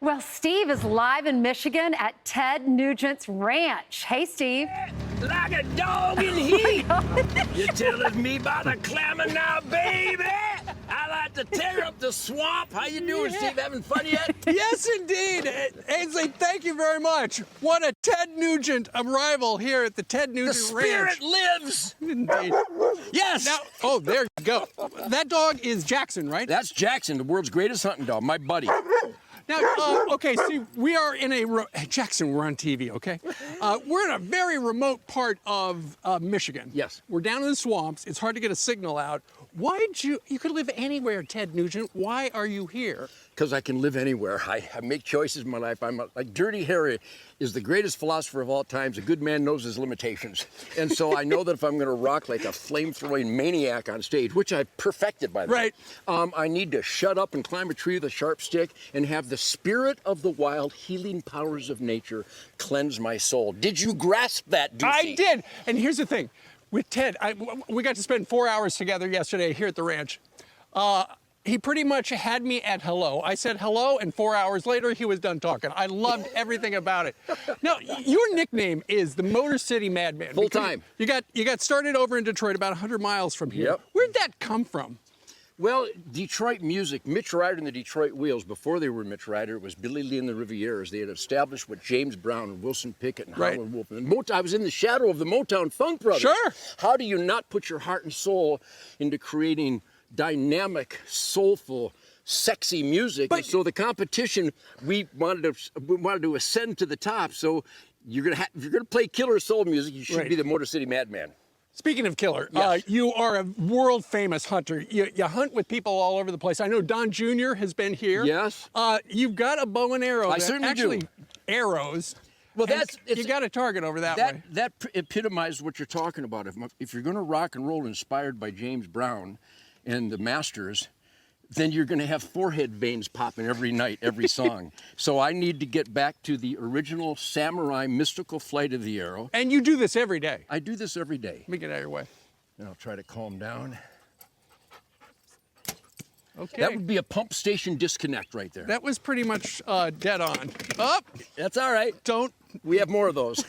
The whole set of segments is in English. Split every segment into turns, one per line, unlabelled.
Well, Steve is live in Michigan at Ted Nugent's ranch. Hey, Steve.
Like a dog in heat. You're telling me about a clamor now, baby. I like to tear up the swamp. How you doing, Steve? Having fun yet?
Yes, indeed. Ainsley, thank you very much. What a Ted Nugent arrival here at the Ted Nugent Ranch.
The spirit lives.
Indeed.
Yes.
Now, oh, there you go. That dog is Jackson, right?
That's Jackson, the world's greatest hunting dog, my buddy.
Now, okay, see, we are in a, Jackson, we're on TV, okay? We're in a very remote part of Michigan.
Yes.
We're down in the swamps. It's hard to get a signal out. Why did you could live anywhere, Ted Nugent. Why are you here?
Because I can live anywhere. I make choices in my life. Like Dirty Harry is the greatest philosopher of all times. A good man knows his limitations. And so I know that if I'm going to rock like a flame-throwing maniac on stage, which I perfected, by the way, I need to shut up and climb a tree with a sharp stick and have the spirit of the wild healing powers of nature cleanse my soul. Did you grasp that, Doocy?
I did. And here's the thing. With Ted, we got to spend 4 hours together yesterday here at the ranch. He pretty much had me at hello. I said hello, and 4 hours later, he was done talking. I loved everything about it. Now, your nickname is the Motor City Madman.
Full time.
You got started over in Detroit, about 100 miles from here.
Yep.
Where'd that come from?
Well, Detroit music, Mitch Ryder and the Detroit Wheels, before they were Mitch Ryder, it was Billy Lee and the Rivieras. They had established what James Brown and Wilson Pickett and Howlin' Wolf. And I was in the shadow of the Motown Funk Brothers.
Sure.
How do you not put your heart and soul into creating dynamic, soulful, sexy music? And so the competition, we wanted to ascend to the top. So if you're gonna play killer soul music, you should be the Motor City Madman.
Speaking of killer,
yes.
You are a world-famous hunter. You hunt with people all over the place. I know Don Jr. has been here.
Yes.
You've got a bow and arrow.
I certainly do.
Arrows.
Well,
you got a target over that way.
That epitomizes what you're talking about. If you're going to rock and roll inspired by James Brown and the Masters, then you're going to have forehead veins popping every night, every song. So I need to get back to the original samurai mystical flight of the arrow.
And you do this every day.
I do this every day.
Let me get out of your way.
And I'll try to calm down.
Okay.
That would be a pump station disconnect right there.
That was pretty much dead on. Up.
That's all right.
Don't.
We have more of those.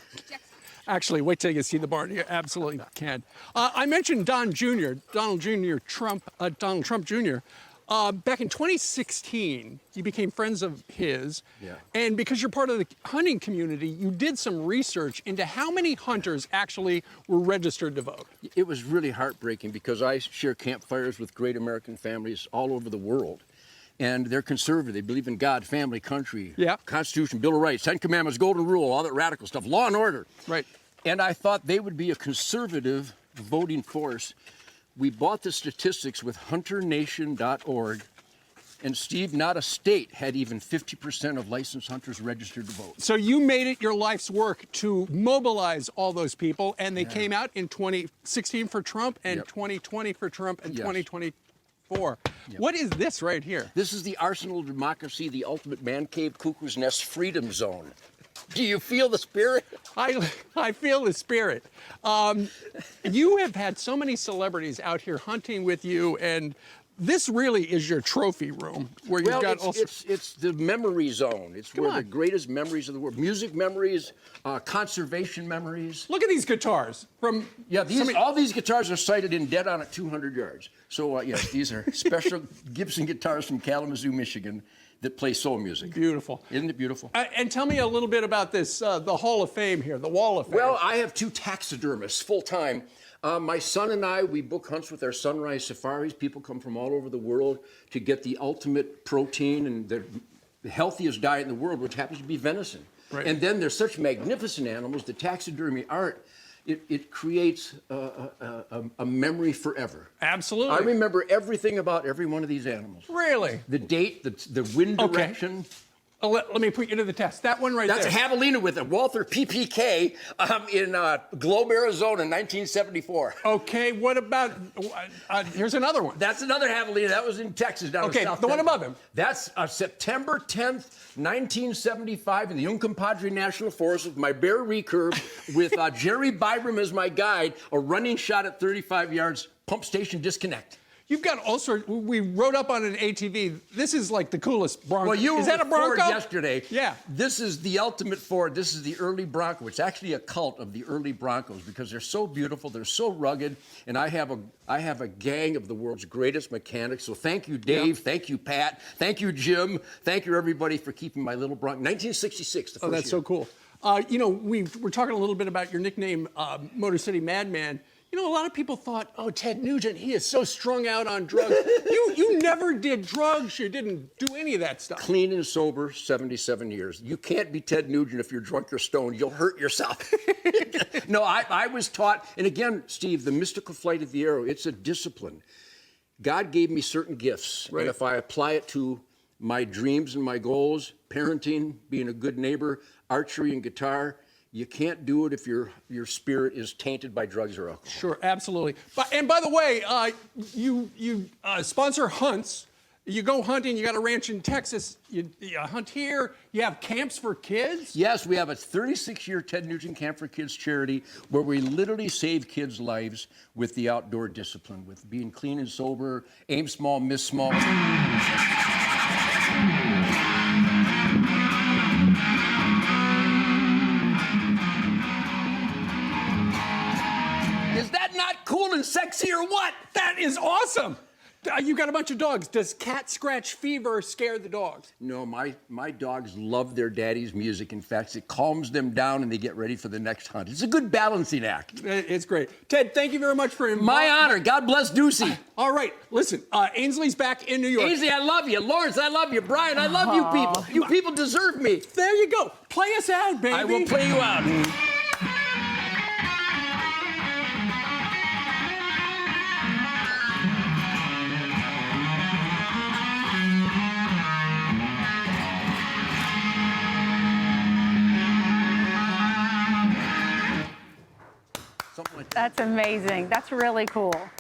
Actually, wait till you see the barn. You absolutely can. I mentioned Donald Trump Jr. Back in 2016, you became friends of his.
Yeah.
And because you're part of the hunting community, you did some research into how many hunters actually were registered to vote.
It was really heartbreaking because I share campfires with great American families all over the world. And they're conservative. They believe in God, family, country, Constitution, Bill of Rights, Ten Commandments, Golden Rule, all that radical stuff, law and order.
Right.
And I thought they would be a conservative voting force. We bought the statistics with hunternation.org, and Steve, not a state had even 50% of licensed hunters registered to vote.
So you made it your life's work to mobilize all those people, and they came out in 2016 for Trump, and 2020 for Trump, and 2024. What is this right here?
This is the arsenal of democracy, the ultimate man cave, cuckoo's nest, freedom zone. Do you feel the spirit?
I feel the spirit. You have had so many celebrities out here hunting with you, and this really is your trophy room where you've got
it's the memory zone. It's where the greatest memories of the world, music memories, conservation memories.
Look at these guitars from
all these guitars are sighted in dead on at 200 yards. So yes, these are special Gibson guitars from Kalamazoo, Michigan, that play soul music.
Beautiful.
Isn't it beautiful?
And tell me a little bit about this, the Hall of Fame here, the Wall of Fame.
Well, I have 2 taxidermists full-time. My son and I, we book hunts with our sunrise safaris. People come from all over the world to get the ultimate protein and the healthiest diet in the world, which happens to be venison.
Right.
And then there's such magnificent animals, the taxidermy art, it creates a memory forever.
Absolutely.
I remember everything about every one of these animals.
Really?
The date, the wind direction.
Let me put you to the test. That one right there.
That's a javelina with a Walther PPK in Globe, Arizona, in 1974.
Okay, what about, here's another one.
That's another javelina. That was in Texas, down in South Texas.
The one above him.
That's September 10th, 1975, in the Uncompahgre National Forest with my bear recurve with Jerry Byram as my guide, a running shot at 35 yards, pump station disconnect.
You've got all sorts. We rode up on an ATV. This is like the coolest Bronco.
Well, you
is that a
were with Ford
Bronco?
yesterday.
Yeah.
This is the ultimate Ford. This is the early Bronco. It's actually a cult of the early Broncos because they're so beautiful, they're so rugged, and I have a gang of the world's greatest mechanics. So thank you, Dave.
Yeah.
Thank you, Pat. Thank you, Jim. Thank you, everybody, for keeping my little Bronco. 1966, the first
Oh, that's so cool. You know, we're talking a little bit about your nickname, Motor City Madman. You know, a lot of people thought, oh, Ted Nugent, he is so strung out on drugs. you never did drugs. You didn't do any of that stuff.
Clean and sober, 77 years. You can't be Ted Nugent if you're drunk or stoned. You'll hurt yourself. No, I was taught, and again, Steve, the mystical flight of the arrow, it's a discipline. God gave me certain gifts,
Right.
and if I apply it to my dreams and my goals, parenting, being a good neighbor, archery and guitar, you can't do it if your spirit is tainted by drugs or alcohol.
Sure, absolutely. And by the way, you sponsor hunts. You go hunting. You got a ranch in Texas. You hunt here. You have camps for kids.
Yes, we have a 36-year Ted Nugent Camp for Kids charity where we literally save kids' lives with the outdoor discipline, with being clean and sober, aim small, miss small. Is that not cool and sexy or what?
That is awesome. You got a bunch of dogs. Does cat scratch fever scare the dogs?
No, my dogs love their daddy's music. In fact, it calms them down and they get ready for the next hunt. It's a good balancing act.
It's great. Ted, thank you very much for
My honor. God bless Doocy.
All right, listen, Ainsley's back in New York.
Ainsley, I love you. Lawrence, I love you. Brian, I love you people. You people deserve me.
There you go. Play us out, baby.
I will play you out. Something like that.
That's amazing. That's really cool.